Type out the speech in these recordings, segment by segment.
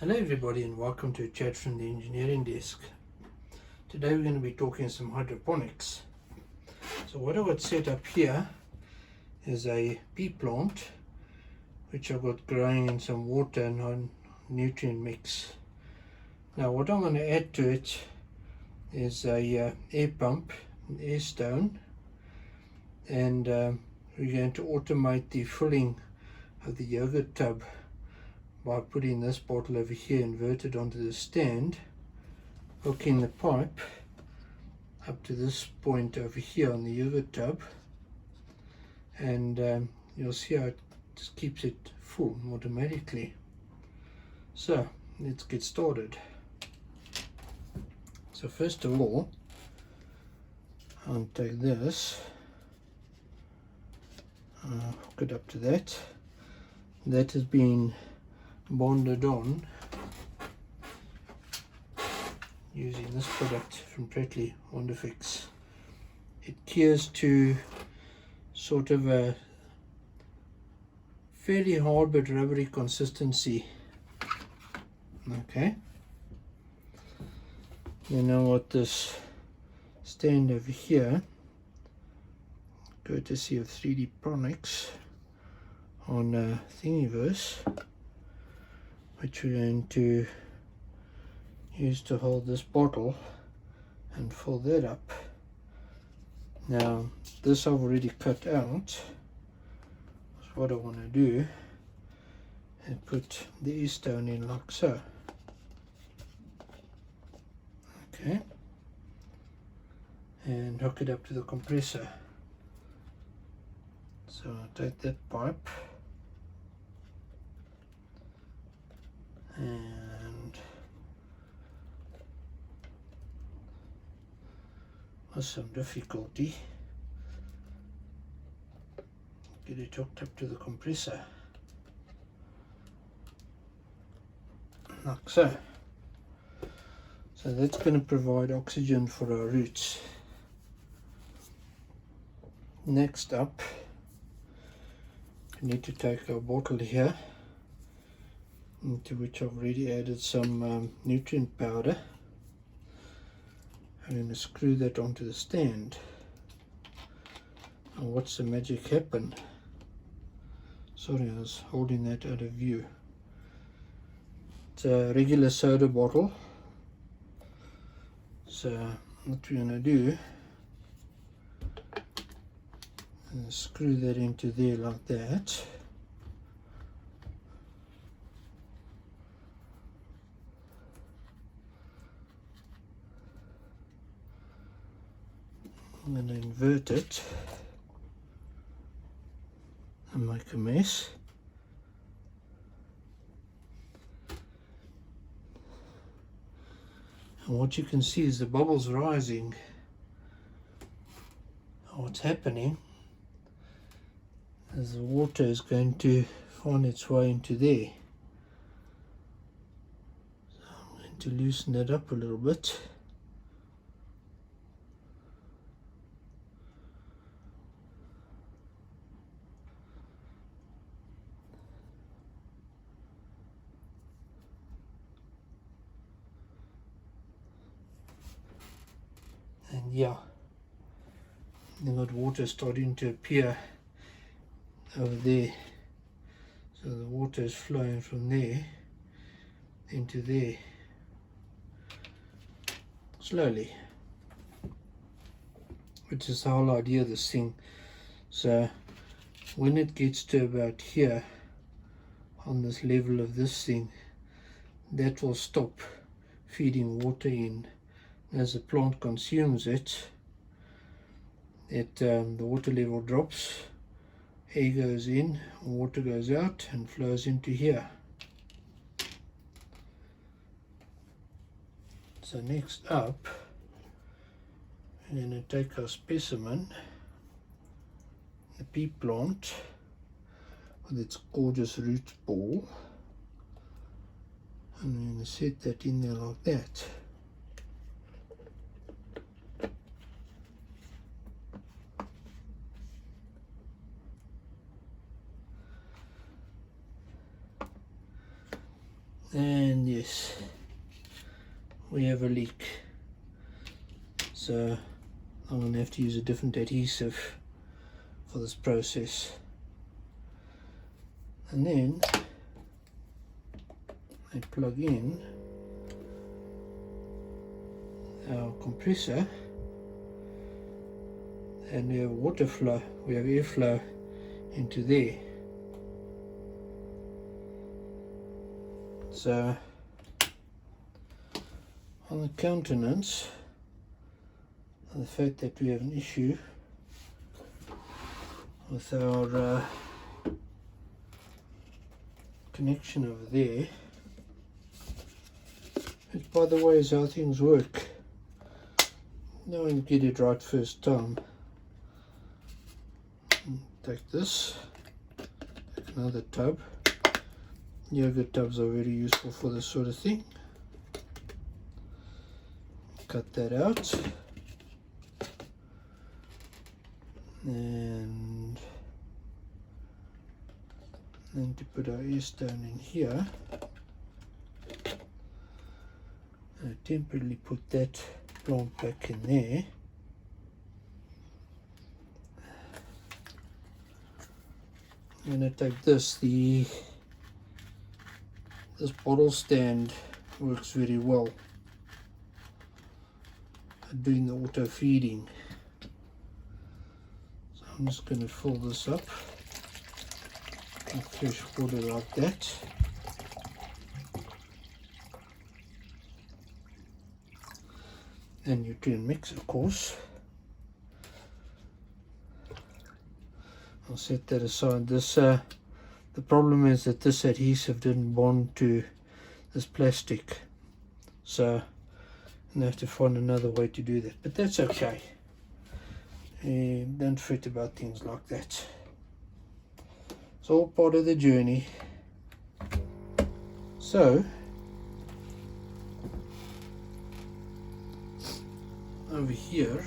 Hello everybody and welcome to a chat from the engineering desk. Today we're going to be talking some hydroponics. So what I've got set up here is a pea plant which I've got growing in some water and on nutrient mix. Now what I'm going to add to it is a air pump, an air stone, and we're going to automate the filling of the yogurt tub by putting this bottle over here inverted onto the stand, hooking the pipe up to this point over here on the yogurt tub, and you'll see how it just keeps it full automatically. So let's get started. So first of all, I'll take this, hook it up to that. That has been bonded on using this product from Pretley Wonderfix. It cures to sort of a fairly hard but rubbery consistency. Okay, you know what, this stand over here, courtesy of 3D Pronics on Thingiverse, which we're going to use to hold this bottle and fill that up. Now this I've already cut out. So what I want to do is put the E-stone in like so. Okay, and hook it up to the compressor. So I'll take that pipe and with some difficulty get it hooked up to the compressor like so. So that's going to provide oxygen for our roots. Next up, we need to take our bottle here, into which I've already added some nutrient powder. I'm going to screw that onto the stand. And watch the magic happen. Sorry, I was holding that out of view. It's a regular soda bottle. So what we're going to do is screw that into there like that. I'm going to invert it and make a mess. And what you can see is the bubbles rising. What's happening is the water is going to find its way into there. So I'm going to loosen it up a little bit. And yeah, then got water starting to appear over there. So the water is flowing from there into there slowly, which is the whole idea of this thing. So when it gets to about here on this level of this thing, that will stop feeding water in. As the plant consumes it, the water level drops, air goes in, water goes out and flows into here. So next up, we're going to take our specimen, the pea plant with its gorgeous root ball, and we're going to set that in there like that. And yes, we have a leak, so I'm going to have to use a different adhesive for this process. And then I plug in our compressor, and we have water flow, we have airflow into there. So on the countenance of the fact that we have an issue with our connection over there, which by the way is how things work. No one get it right first time. Take this, take another tub. Yogurt tubs are very useful for this sort of thing. Cut that out, and then to put our air stone in here, I temporarily put that plant back in there. I'm going to take this, this bottle stand works very well at doing the auto feeding. So I'm just going to fill this up with fresh water like that. And nutrient mix, of course. I'll set that aside. This the problem is that this adhesive didn't bond to this plastic, so I'm going to have to find another way to do that, but that's okay. Don't fret about things like that. It's all part of the journey. So over here,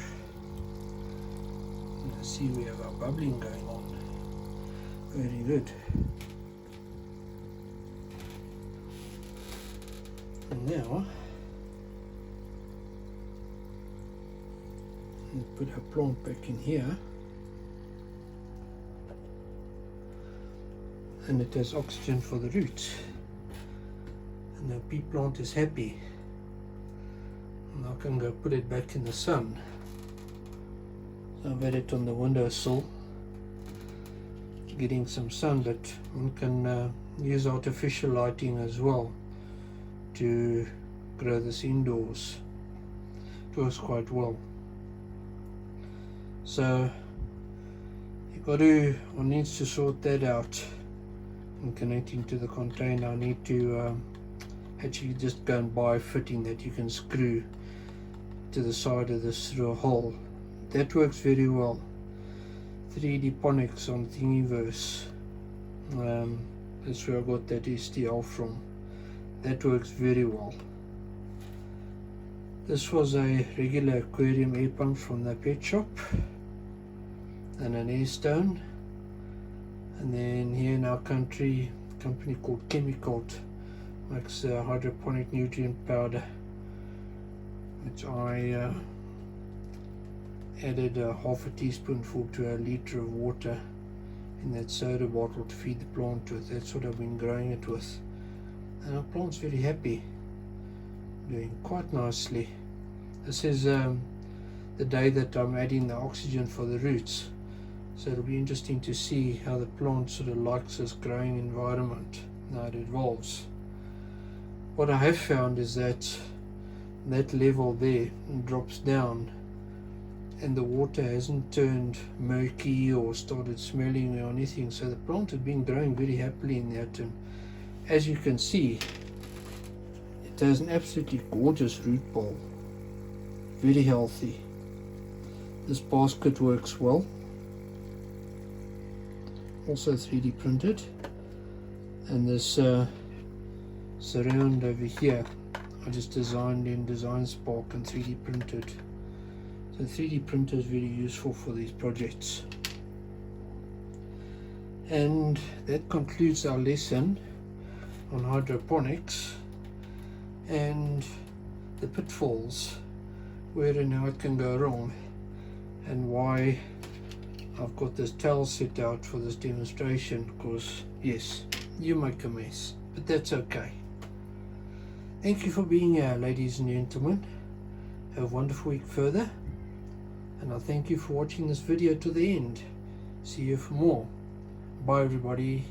let's see, we have our bubbling going on. Very good. And now we'll put our plant back in here, and it has oxygen for the roots, and the pea plant is happy. And I can go put it back in the sun. So I've had it on the windowsill getting some sun, but one can use artificial lighting as well to grow this indoors. It works quite well. So one needs to sort that out. And connecting to the container, I need to actually just go and buy a fitting that you can screw to the side of this through a hole. That works very well. 3D-ponics on Thingiverse. That's where I got that STL from. That works very well. This was a regular aquarium air pump from the pet shop, and an air stone. And then here in our country, a company called Chemicalt makes hydroponic nutrient powder, which I added a half a teaspoonful to a liter of water in that soda bottle to feed the plant with. That's what I've been growing it with, and our plant's very happy, doing quite nicely. This is the day that I'm adding the oxygen for the roots, so it'll be interesting to see how the plant sort of likes this growing environment now it evolves. What I have found is that level there drops down, and the water hasn't turned murky or started smelling or anything, so the plant has been growing very happily in that. And as you can see, it has an absolutely gorgeous root ball, very healthy. This basket works well, also 3D printed, and this surround over here I just designed in Design Spark and 3D printed. So 3D printer is very useful for these projects. And that concludes our lesson on hydroponics. and the pitfalls where and how it can go wrong, and why I've got this towel set out for this demonstration, because yes, you make a mess, but that's okay. Thank you for being here, ladies and gentlemen. Have a wonderful week further, and I thank you for watching this video to the end. See you for more. Bye everybody.